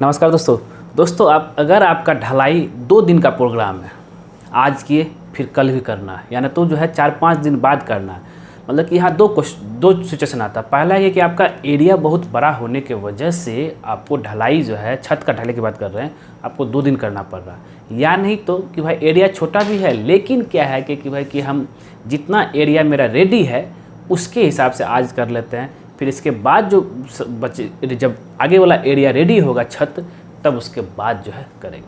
नमस्कार दोस्तों आप अगर आपका ढलाई 2 दिन का प्रोग्राम है, आज किए फिर कल भी करना है, यानी तो जो है 4-5 दिन बाद करना है। मतलब कि यहाँ दो सिचुएशन आता है। पहला है कि आपका एरिया बहुत बड़ा होने के वजह से आपको ढलाई जो है, छत का ढलाई की बात कर रहे हैं, आपको 2 दिन करना पड़ रहा है। या नहीं तो कि भाई एरिया छोटा भी है, लेकिन क्या है कि भाई कि हम जितना एरिया मेरा रेडी है उसके हिसाब से आज कर लेते हैं, फिर इसके बाद जो बचे जब आगे वाला एरिया रेडी होगा छत, तब उसके बाद जो है करेंगे।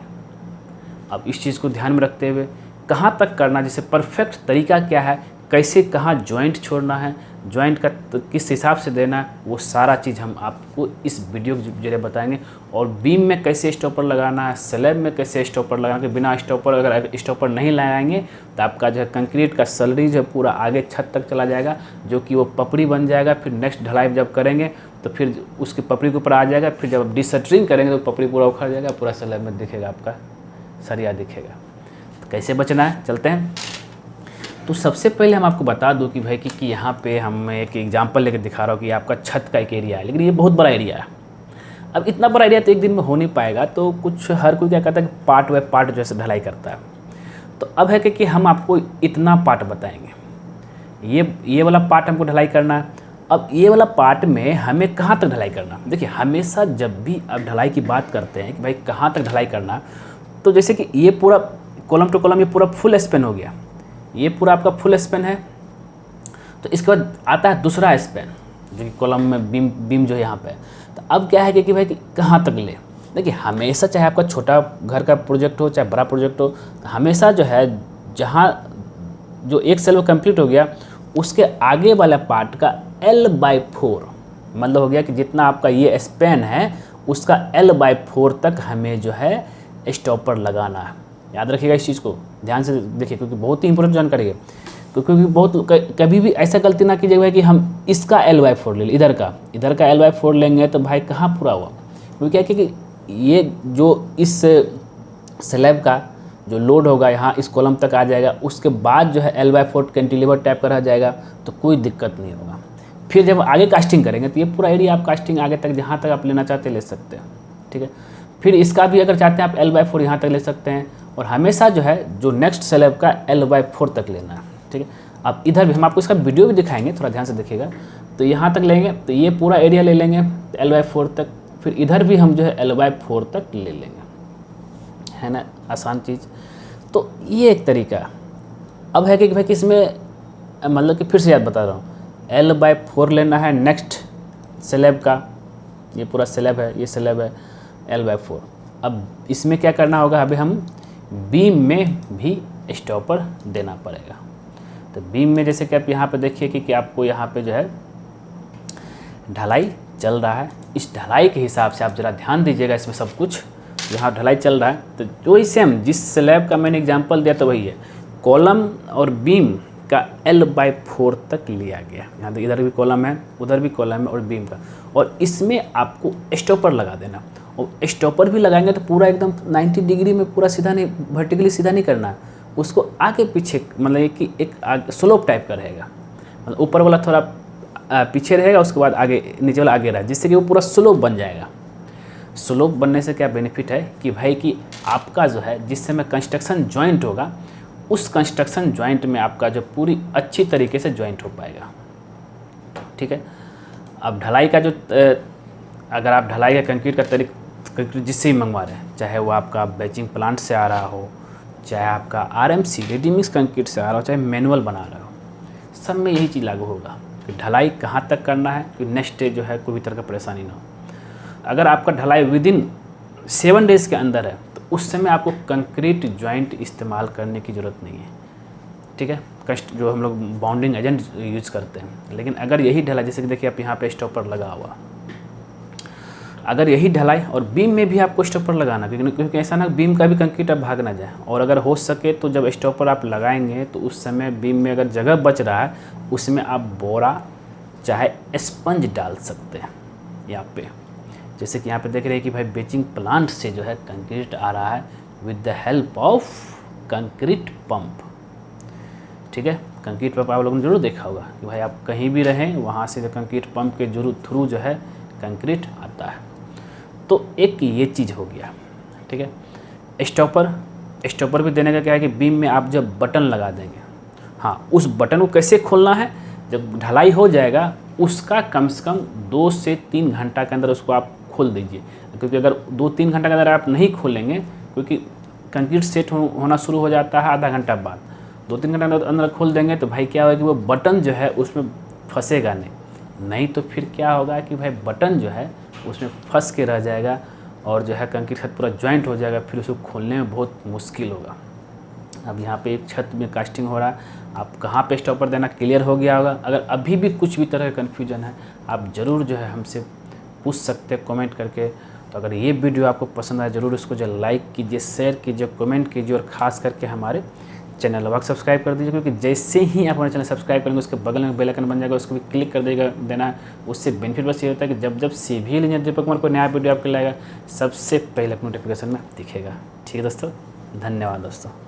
अब इस चीज़ को ध्यान में रखते हुए कहाँ तक करना, जैसे परफेक्ट तरीका क्या है, कैसे कहाँ जॉइंट छोड़ना है, जॉइंट का किस हिसाब से देना है, वो सारा चीज़ हम आपको इस वीडियो के जरिए बताएंगे। और बीम में कैसे स्टॉपर लगाना है, स्लैब में कैसे स्टॉपर लगाना है। बिना स्टॉपर, अगर स्टॉपर नहीं लगाएंगे तो आपका जो है कंक्रीट का सलरी जो पूरा आगे छत तक चला जाएगा, जो कि वो पपड़ी बन जाएगा। फिर नेक्स्ट ढलाई जब करेंगे तो फिर उसकी पपड़ी के ऊपर आ जाएगा। फिर जब आप डिसटरिंग करेंगे तो पपड़ी पूरा उखड़ जाएगा, पूरा स्लैब में दिखेगा, आपका सरिया दिखेगा। तो कैसे बचना है, चलते हैं। तो सबसे पहले हम आपको बता दूं कि भाई कि यहाँ पे हम एक एग्जांपल लेकर दिखा रहा हूँ कि आपका छत का एक एरिया है, लेकिन ये बहुत बड़ा एरिया है। अब इतना बड़ा एरिया तो एक दिन में हो नहीं पाएगा, तो कुछ हर कोई क्या करता है कि पार्ट बाय पार्ट जैसे ढलाई करता है। तो अब है कि हम आपको इतना पार्ट बताएंगे, ये वाला पार्ट हमको ढलाई करना है। अब ये वाला पार्ट में हमें कहाँ तक ढलाई करना, देखिए हमेशा जब भी अब ढलाई की बात करते हैं कि भाई कहाँ तक ढलाई करना, तो जैसे कि ये पूरा कॉलम टू कॉलम ये पूरा फुल स्पेन हो गया, ये पूरा आपका फुल स्पेन है। तो इसके बाद आता है दूसरा स्पेन, जो कि कॉलम में बीम जो है यहाँ पे। तो अब क्या है कि भाई कि कहाँ तक ले, देखिए हमेशा चाहे आपका छोटा घर का प्रोजेक्ट हो चाहे बड़ा प्रोजेक्ट हो, तो हमेशा जो है जहाँ जो एक सेल कंप्लीट हो गया उसके आगे वाला पार्ट का L/4 मतलब हो गया कि जितना आपका ये स्पेन है उसका L/4 तक हमें जो है स्टॉपर लगाना है। याद रखिएगा इस चीज़ को, ध्यान से देखिए, क्योंकि बहुत ही इंपॉर्टेंट जानकारी है। क्योंकि बहुत कभी भी ऐसा गलती ना कीजिएगा कि हम इसका L/4 ले लें, इधर का L/4 लेंगे तो भाई कहाँ पूरा हुआ। क्योंकि क्या है कि ये जो इस स्लैब का जो लोड होगा यहाँ इस कॉलम तक आ जाएगा, उसके बाद जो है L/4 कैंटिलीवर टाइप का रह जाएगा, तो कोई दिक्कत नहीं होगा। फिर जब आगे कास्टिंग करेंगे तो ये पूरा एरिया आप कास्टिंग आगे तक जहाँ तक आप लेना चाहते ले सकते हैं, ठीक है। फिर इसका भी अगर चाहते हैं आप L/4 यहाँ तक ले सकते हैं, और हमेशा जो है जो नेक्स्ट स्लैब का L/4 तक लेना है, ठीक है। अब इधर भी हम आपको इसका वीडियो भी दिखाएंगे, थोड़ा ध्यान से देखिएगा। तो यहाँ तक लेंगे तो ये पूरा एरिया ले लेंगे L/4 तक, फिर इधर भी हम जो है L/4 तक ले लेंगे, है ना, आसान चीज़। तो ये एक तरीका। अब है कि भाई इसमें मतलब कि फिर से याद बता रहा हूँ, L/4 लेना है नेक्स्ट स्लैब का, ये पूरा स्लैब है, ये स्लैब है L/4। अब इसमें क्या करना होगा, अभी हम बीम में भी स्टॉपर देना पड़ेगा। तो बीम में जैसे कि आप यहाँ पे देखिए कि आपको यहाँ पे जो है ढलाई चल रहा है, इस ढलाई के हिसाब से आप ज़रा ध्यान दीजिएगा। इसमें सब कुछ यहाँ ढलाई चल रहा है, तो जो ही सेम जिस स्लैब का मैंने एग्जांपल दिया तो वही है, कॉलम और बीम का L/4 तक लिया गया। यहाँ तो इधर भी कॉलम है, उधर भी कॉलम है और बीम का, और इसमें आपको स्टॉपर लगा देना। और स्टॉपर भी लगाएंगे तो पूरा एकदम 90 डिग्री में पूरा सीधा नहीं, वर्टिकली सीधा नहीं करना है, उसको आगे पीछे मतलब कि एक स्लोप टाइप का रहेगा, मतलब ऊपर वाला थोड़ा पीछे रहेगा, उसके बाद आगे नीचे वाला आगे रहेगा, जिससे कि वो पूरा स्लोप बन जाएगा। स्लोप बनने से क्या बेनिफिट है कि भाई कि आपका जो है जिस समय कंस्ट्रक्शन जॉइंट होगा, उस कंस्ट्रक्शन जॉइंट में आपका जो पूरी अच्छी तरीके से जॉइंट हो पाएगा, ठीक है। अब ढलाई का जो अगर आप ढलाई का कंक्रीट का कंक्रीट जिससे ही मंगवा रहे हैं, चाहे वो आपका बैचिंग प्लांट से आ रहा हो, चाहे आपका RMC रेडी मिक्स कंक्रीट से आ रहा हो, चाहे मैनुअल बना रहा हो, सब में यही चीज़ लागू होगा कि ढलाई कहाँ तक करना है कि नेक्स्ट डे जो है कोई भी तरह का परेशानी ना हो। अगर आपका ढलाई विदिन 7 डेज़ के अंदर है तो उस समय आपको कंक्रीट जॉइंट इस्तेमाल करने की ज़रूरत नहीं है, ठीक है, जो हम लोग बाउंडिंग एजेंट यूज़ करते हैं। लेकिन अगर यही ढलाई, जैसे कि देखिए आप यहाँ पे स्टॉपर लगा हुआ, अगर यही ढलाई और बीम में भी आपको स्टॉपर लगाना, क्योंकि ऐसा ना बीम का भी कंक्रीट अब भाग ना जाए। और अगर हो सके तो जब स्टॉपर आप लगाएंगे तो उस समय बीम में अगर जगह बच रहा है उसमें आप बोरा चाहे स्पंज डाल सकते हैं यहाँ पे। जैसे कि यहाँ पे देख रहे हैं कि भाई बेचिंग प्लांट से जो है कंक्रीट आ रहा है with the help of concrete pump, ठीक है। कंक्रीट पंप आप लोगों ने जरूर देखा होगा कि भाई आप कहीं भी रहें वहाँ से जो कंक्रीट पंप के थ्रू जो है कंक्रीट आता है। तो एक ये चीज़ हो गया, ठीक है। स्टॉपर भी देने का क्या है कि बीम में आप जब बटन लगा देंगे, हाँ, उस बटन को कैसे खोलना है, जब ढलाई हो जाएगा उसका कम से कम 2 से 3 घंटा के अंदर उसको आप खोल दीजिए, क्योंकि अगर 2-3 घंटा के अंदर आप नहीं खोलेंगे, क्योंकि कंक्रीट सेट होना शुरू हो जाता है आधा घंटा बाद, 2-3 घंटा के अंदर खोल देंगे तो भाई क्या होगा कि वो बटन जो है उसमें फंसेगा नहीं तो फिर क्या होगा कि भाई बटन जो है उसमें फंस के रह जाएगा और जो है कंक्रीट छत पूरा जॉइंट हो जाएगा, फिर उसको खोलने में बहुत मुश्किल होगा। अब यहाँ पे एक छत में कास्टिंग हो रहा है, आप कहाँ पे स्टॉपर देना क्लियर हो गया होगा। अगर अभी भी कुछ भी तरह का कन्फ्यूजन है आप ज़रूर जो है हमसे पूछ सकते हैं कमेंट करके। तो अगर ये वीडियो आपको पसंद आए ज़रूर इसको जो लाइक कीजिए, शेयर कीजिए, कमेंट कीजिए और ख़ास करके हमारे चैनल को सब्सक्राइब कर दीजिए, क्योंकि जैसे ही आप हमारे चैनल सब्सक्राइब करेंगे उसके बगल में बेल आइकन बन जाएगा, उसको भी क्लिक कर देना। उससे बेनिफिट बस ये होता है कि जब सिविल इंजीनियर दीपक कुमार को नया वीडियो आपके लाएगा सबसे पहले नोटिफिकेशन में दिखेगा। ठीक है दोस्तों, धन्यवाद दोस्तों।